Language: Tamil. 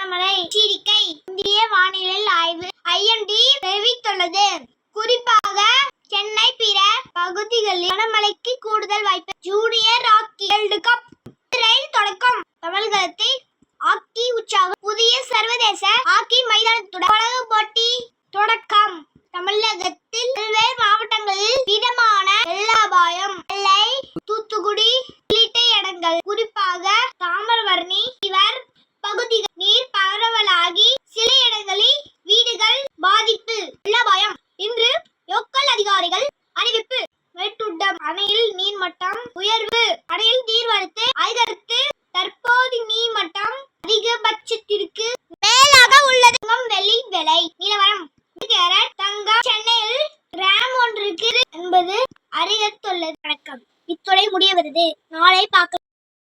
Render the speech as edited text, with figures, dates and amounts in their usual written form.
கனமழை எச்சரிக்கை இந்திய வானிலை ஆய்வு IMD தெரிவித்துள்ளது. குறிப்பாக சென்னை பிற பகுதிகளில் கனமழைக்கு கூடுதல் வாய்ப்பு. ஜூனியர் ஹாக்கி வேர்ல்டு கப் ரயில் தொடக்கம். தமிழகத்தில் ஹாக்கி உற்சாகம். புதிய சர்வதேச ஹாக்கி மைதானத்துடன் உலக போட்டி தொடக்கம். தமிழகத்தில் பல்வேறு மாவட்டங்களில் மிதமான வெள்ள அபாயம். நெல்லை, தூத்துக்குடி உள்ளிட்ட இடங்கள், குறிப்பாக தாமிரபரணி ரிவர் பகுதிகள் நீர் பரவலாகி சில இடங்களில் வீடுகள் பாதிப்பு. வெள்ள அபாயம். இன்று லோக்கல் அதிகாரிகள் அறிவிப்பு. மேட்டுட்டம் அணையில் நீர்மட்டம் உயர்வு. அணையில் நீர்வரத்து அதிகரித்து தற்போது நீர்மட்டம்